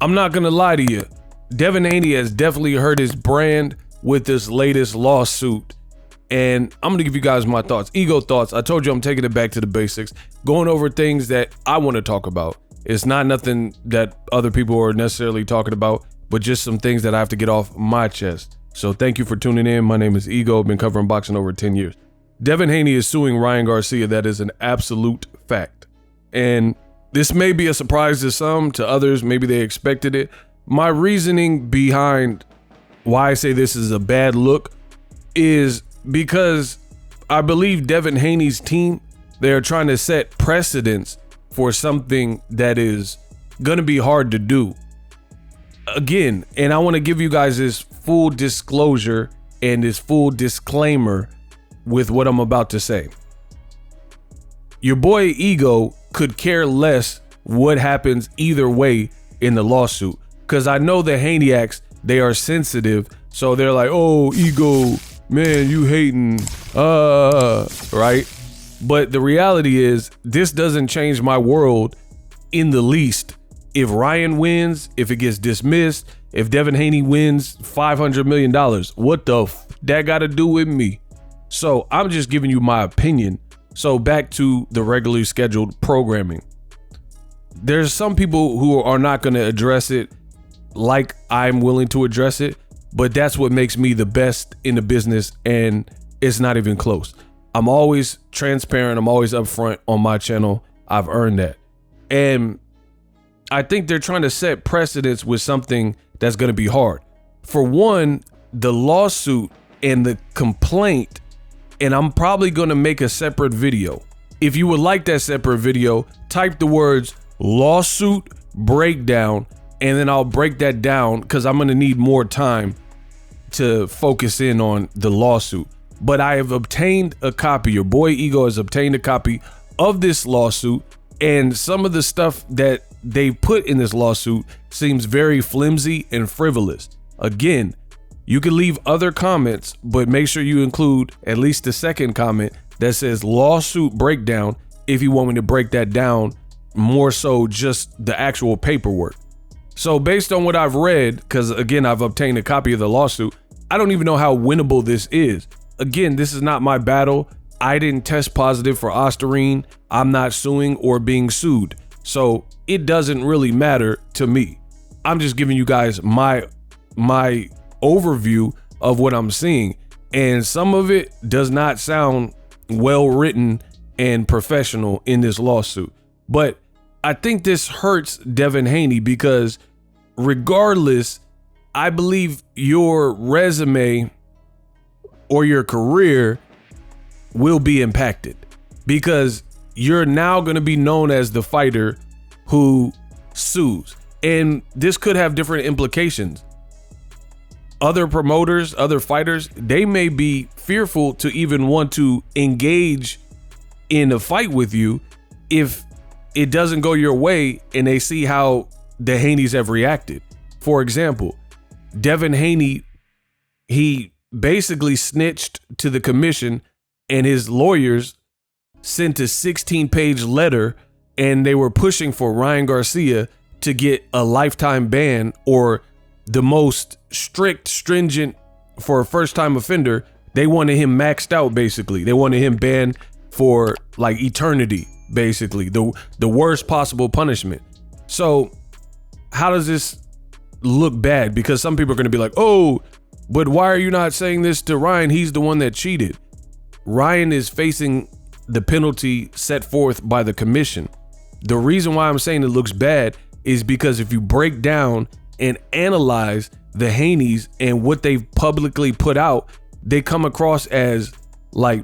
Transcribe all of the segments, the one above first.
I'm not going to lie to you. Devin Haney has definitely hurt his brand with this latest lawsuit. And I'm going to give you guys my thoughts. Ego thoughts. I told you I'm taking it back to the basics. Going over things that I want to talk about. It's not nothing that other people are necessarily talking about, but just some things that I have to get off my chest. So thank you for tuning in. My name is Ego. I've been covering boxing over 10 years. Devin Haney is suing Ryan Garcia. That is an absolute fact. And this may be a surprise to some, to others, maybe they expected it. My reasoning behind why I say this is a bad look is because I believe Devin Haney's team, they're trying to set precedents for something that is going to be hard to do. Again, and I want to give you guys this full disclosure and this full disclaimer with what I'm about to say. Your boy Ego could care less what happens either way in the lawsuit, because I know the Haneyacks, they are sensitive, so they're like, oh, Ego, man, you hating, right? But the reality is, this doesn't change my world in the least. If Ryan wins, if it gets dismissed, if Devin Haney wins $500 million, what the that got to do with me? So I'm just giving you my opinion. So back to the regularly scheduled programming. There's some people who are not going to address it like I'm willing to address it, but that's what makes me the best in the business, and it's not even close. I'm always transparent. I'm always upfront on my channel. I've earned that. And I think they're trying to set precedents with something that's going to be hard. For one, the lawsuit and the complaint, and I'm probably going to make a separate video. If you would like that separate video, type the words lawsuit breakdown, and then I'll break that down because I'm going to need more time to focus in on the lawsuit. But I have obtained a copy. Your boy Ego has obtained a copy of this lawsuit, and some of the stuff that they put in this lawsuit seems very flimsy and frivolous. Again, you can leave other comments, but make sure you include at least the second comment that says lawsuit breakdown if you want me to break that down, more so just the actual paperwork. So based on what I've read, because again, I've obtained a copy of the lawsuit, I don't even know how winnable this is. Again, this is not my battle. I didn't test positive for Ostarine. I'm not suing or being sued. So it doesn't really matter to me. I'm just giving you guys my overview of what I'm seeing. And some of it does not sound well written and professional in this lawsuit. But I think this hurts Devin Haney because regardless, I believe your resume or your career will be impacted because you're now going to be known as the fighter who sues. And this could have different implications. Other promoters, other fighters, they may be fearful to even want to engage in a fight with you if it doesn't go your way and they see how the Haneys have reacted. For example, Devin Haney, he basically snitched to the commission, and his lawyers sent a 16-page letter, and they were pushing for Ryan Garcia to get a lifetime ban, or the most strict, stringent for a first-time offender. They wanted him maxed out, basically. They wanted him banned for like eternity, basically, the worst possible punishment. So how does this look bad? Because some people are going to be like, oh, but why are you not saying this to Ryan? He's the one that cheated. Ryan is facing the penalty set forth by the commission. The reason why I'm saying it looks bad is because if you break down and analyze the Haneys and what they've publicly put out, they come across as like,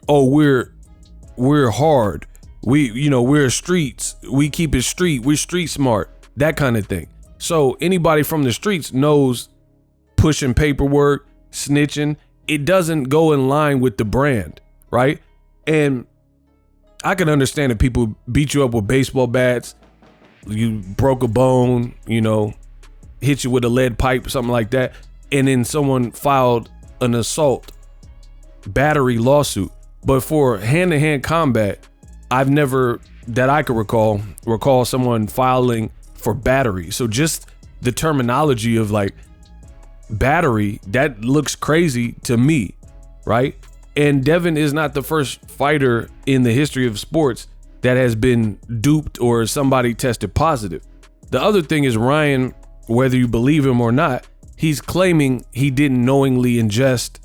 oh, we're hard. We're streets. We keep it street. We're street smart, that kind of thing. So anybody from the streets knows pushing paperwork, snitching, it doesn't go in line with the brand, right? And I can understand if people beat you up with baseball bats, you broke a bone, hit you with a lead pipe, something like that, and then someone filed an assault battery lawsuit. But for hand-to-hand combat, I've never, that I could recall someone filing for battery. So just the terminology of like battery, that looks crazy to me, right? And Devin is not the first fighter in the history of sports that has been duped or somebody tested positive. The other thing is Ryan, whether you believe him or not, he's claiming he didn't knowingly ingest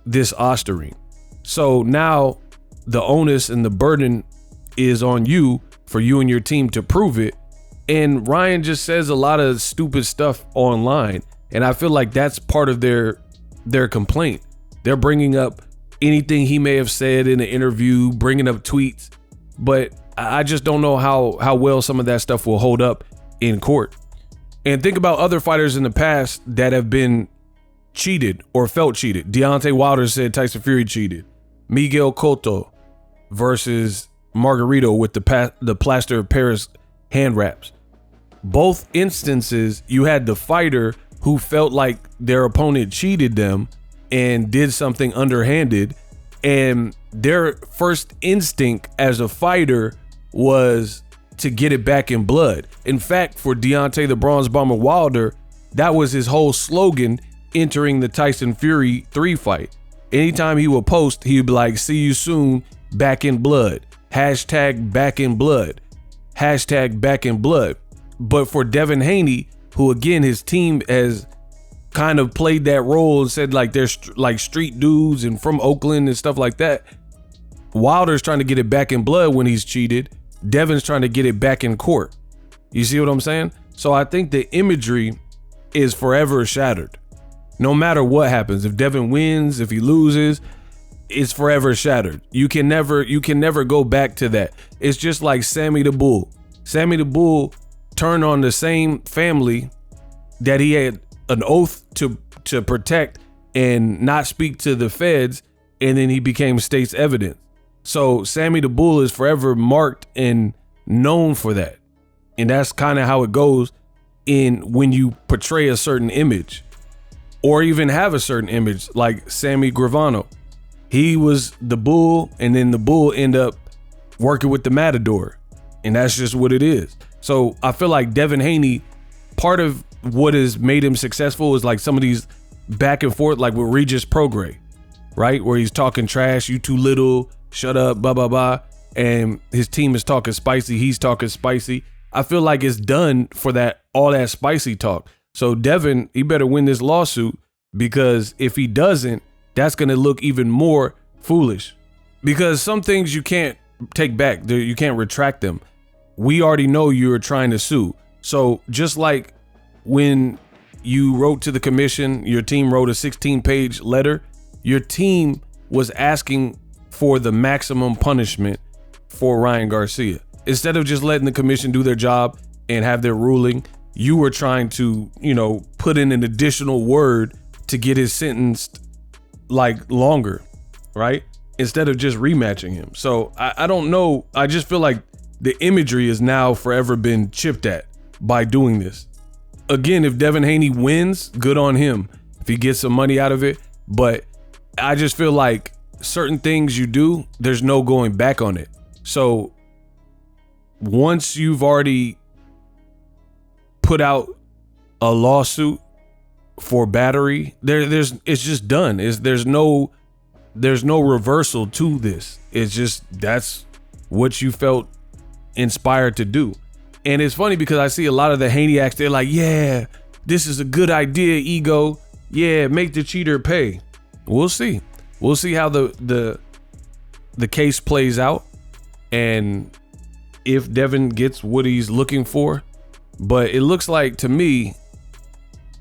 this ostarine. So now the onus and the burden is on you for you and your team to prove it. And Ryan just says a lot of stupid stuff online. And I feel like that's part of their complaint. They're bringing up anything he may have said in an interview, bringing up tweets. But I just don't know how well some of that stuff will hold up in court. And think about other fighters in the past that have been cheated or felt cheated. Deontay Wilder said Tyson Fury cheated. Miguel Cotto versus Margarito with the plaster of Paris hand wraps. Both instances, you had the fighter who felt like their opponent cheated them and did something underhanded, and their first instinct as a fighter was to get it back in blood. In fact, for Deontay the Bronze Bomber Wilder, that was his whole slogan entering the Tyson Fury 3 fight. Anytime he would post, he would be like, "See you soon, back in blood. Hashtag back in blood. Hashtag back in blood." But for Devin Haney, who again, his team has kind of played that role and said like they're like street dudes and from Oakland and stuff like that. Wilder's trying to get it back in blood when he's cheated. Devin's trying to get it back in court. You see what I'm saying? So I think the imagery is forever shattered. No matter what happens, if Devin wins, if he loses, it's forever shattered. You can never go back to that. It's just like Sammy the Bull. Sammy the Bull turned on the same family that he had an oath to protect and not speak to the feds, and then he became state's evidence. So Sammy the Bull is forever marked and known for that. And that's kind of how it goes when you portray a certain image or even have a certain image, like Sammy Gravano. He was the bull, and then the bull ended up working with the matador, and that's just what it is. So I feel like Devin Haney, part of what has made him successful is like some of these back and forth, like with Regis Prograis, right? Where he's talking trash, you too little, shut up, blah, blah, blah. And his team is talking spicy, he's talking spicy. I feel like it's done for all that spicy talk. So Devin, he better win this lawsuit, because if he doesn't, that's going to look even more foolish, because some things you can't take back. You can't retract them. We already know you're trying to sue. So just like when you wrote to the commission, your team wrote a 16-page letter, your team was asking for the maximum punishment for Ryan Garcia. Instead of just letting the commission do their job and have their ruling, you were trying to, put in an additional word to get his sentence like longer, right? Instead of just rematching him. So I don't know. I just feel like the imagery has now forever been chipped at by doing this. Again, if Devin Haney wins, good on him if he gets some money out of it. But I just feel like certain things you do, there's no going back on it. So once you've already put out a lawsuit for battery, it's just done. There's no reversal to this. It's just, that's what you felt inspired to do. And it's funny because I see a lot of the Haneyacks, they're like, yeah, this is a good idea, Ego. Yeah, make the cheater pay. We'll see. We'll see how the case plays out and if Devin gets what he's looking for. But it looks like, to me,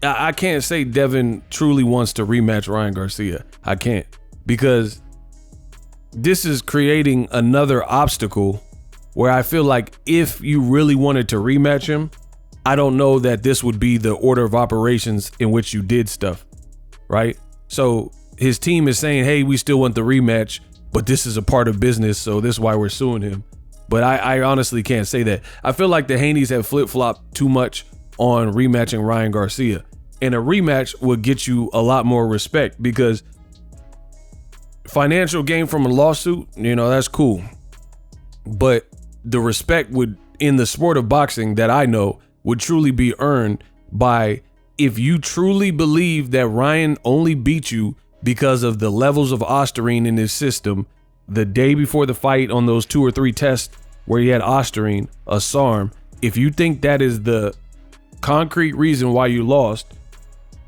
I can't say Devin truly wants to rematch Ryan Garcia. I can't, because this is creating another obstacle where I feel like if you really wanted to rematch him, I don't know that this would be the order of operations in which you did stuff, right? So his team is saying, hey, we still want the rematch, but this is a part of business, so this is why we're suing him. But I honestly can't say that. I feel like the Haneys have flip-flopped too much on rematching Ryan Garcia. And a rematch would get you a lot more respect, because financial gain from a lawsuit, that's cool. But the respect would, in the sport of boxing that I know, would truly be earned by, if you truly believe that Ryan only beat you because of the levels of ostarine in his system the day before the fight on those 2 or 3 tests where he had ostarine, a SARM, if you think that is the concrete reason why you lost,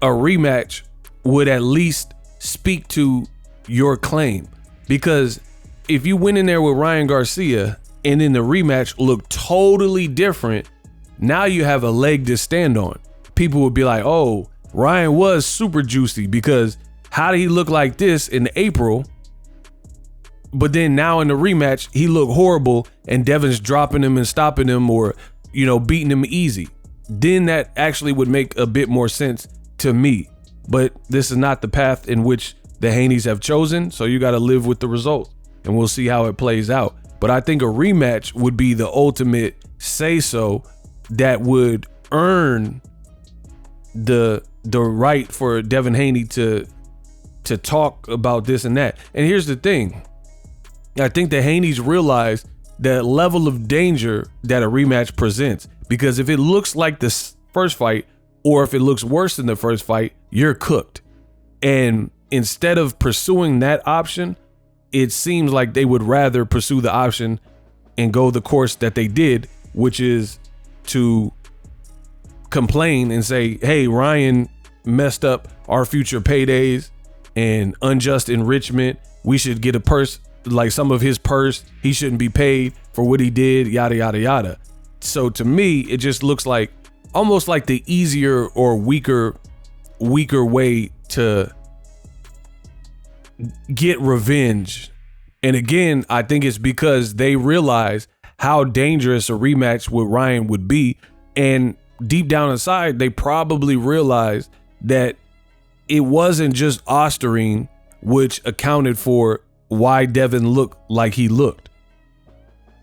a rematch would at least speak to your claim. Because if you went in there with Ryan Garcia and then the rematch looked totally different, now you have a leg to stand on. People would be like, oh, Ryan was super juicy because how did he look like this in April? But then now in the rematch, he looked horrible and Devin's dropping him and stopping him, or, you know, beating him easy. Then that actually would make a bit more sense to me. But this is not the path in which the Haneys have chosen, so you got to live with the result, and we'll see how it plays out. But I think a rematch would be the ultimate say-so that would earn the right for Devin Haney to talk about this and that. And here's the thing. I think the Haneys realize the level of danger that a rematch presents, because if it looks like the first fight, or if it looks worse than the first fight, you're cooked. And instead of pursuing that option, it seems like they would rather pursue the option and go the course that they did, which is to complain and say, hey, Ryan messed up our future paydays and unjust enrichment. We should get a purse, like some of his purse. He shouldn't be paid for what he did, yada, yada, yada. So to me, it just looks like almost like the easier or weaker way to get revenge. And again, I think it's because they realize how dangerous a rematch with Ryan would be. And deep down inside, they probably realized that it wasn't just ostarine which accounted for why Devin looked like he looked,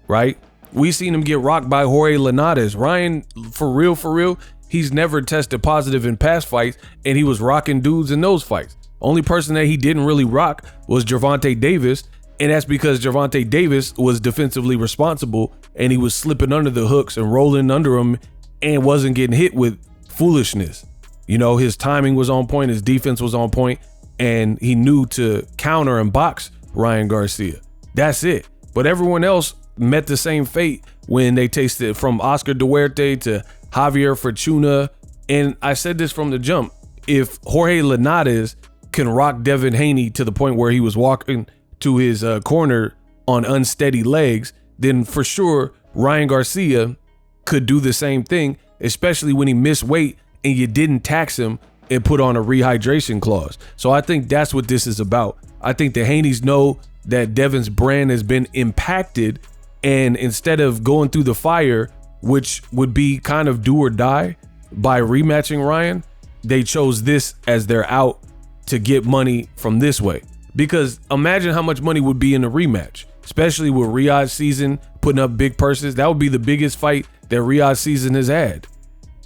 right? We seen him get rocked by Jorge Linares. Ryan, for real, he's never tested positive in past fights, and he was rocking dudes in those fights. Only person that he didn't really rock was Gervonta Davis, and that's because Gervonta Davis was defensively responsible, and he was slipping under the hooks and rolling under them and wasn't getting hit with foolishness. You know, his timing was on point, his defense was on point, and he knew to counter and box Ryan Garcia. That's it. But everyone else met the same fate when they tasted, from Oscar Duarte to Javier Fortuna. And I said this from the jump. If Jorge Linares can rock Devin Haney to the point where he was walking to his corner on unsteady legs, then for sure Ryan Garcia could do the same thing, especially when he missed weight and you didn't tax him and put on a rehydration clause. So I think that's what this is about. I think the Haneys know that Devin's brand has been impacted, and instead of going through the fire, which would be kind of do or die by rematching Ryan, they chose this as their out to get money from this way. Because imagine how much money would be in a rematch, especially with Riyadh season putting up big purses. That would be the biggest fight that Riyadh season has had,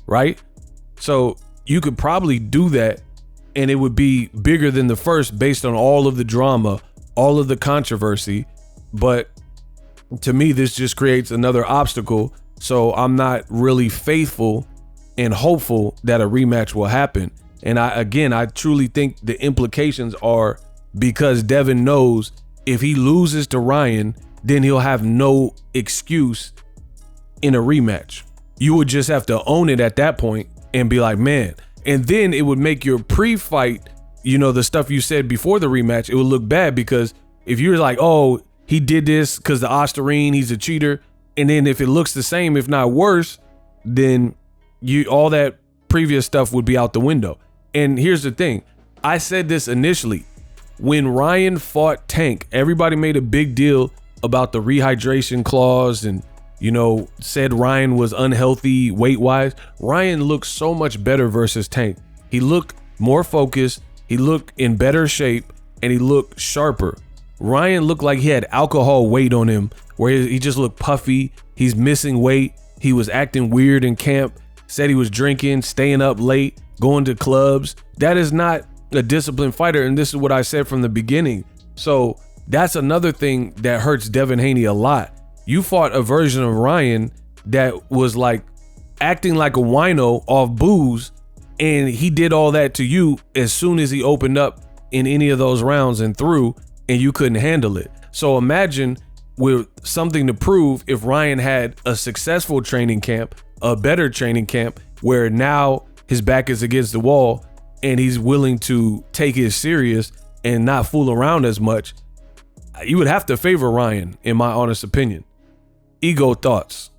right? So you could probably do that, and it would be bigger than the first based on all of the drama, all of the controversy. But to me, this just creates another obstacle. So I'm not really faithful and hopeful that a rematch will happen. And I truly think the implications are because Devin knows if he loses to Ryan, then he'll have no excuse in a rematch. You would just have to own it at that point and be like, man. And then it would make your pre-fight, you know, the stuff you said before the rematch, it would look bad, because if you're like, oh, he did this because the ostarine, he's a cheater. And then if it looks the same, if not worse, then all that previous stuff would be out the window. And here's the thing. I said this initially. When Ryan fought Tank, everybody made a big deal about the rehydration clause and, you know, said Ryan was unhealthy weight-wise. Ryan looked so much better versus Tank. He looked more focused, he looked in better shape, and he looked sharper. Ryan looked like he had alcohol weight on him, where he just looked puffy. He's missing weight. He was acting weird in camp, said he was drinking, staying up late, going to clubs. That is not a disciplined fighter, and this is what I said from the beginning. So that's another thing that hurts Devin Haney a lot. You fought a version of Ryan that was like acting like a wino off booze, and he did all that to you as soon as he opened up in any of those rounds and threw, and you couldn't handle it. So imagine with something to prove if Ryan had a successful training camp, a better training camp, where now his back is against the wall and he's willing to take it serious and not fool around as much. You would have to favor Ryan, in my honest opinion. Ego thoughts.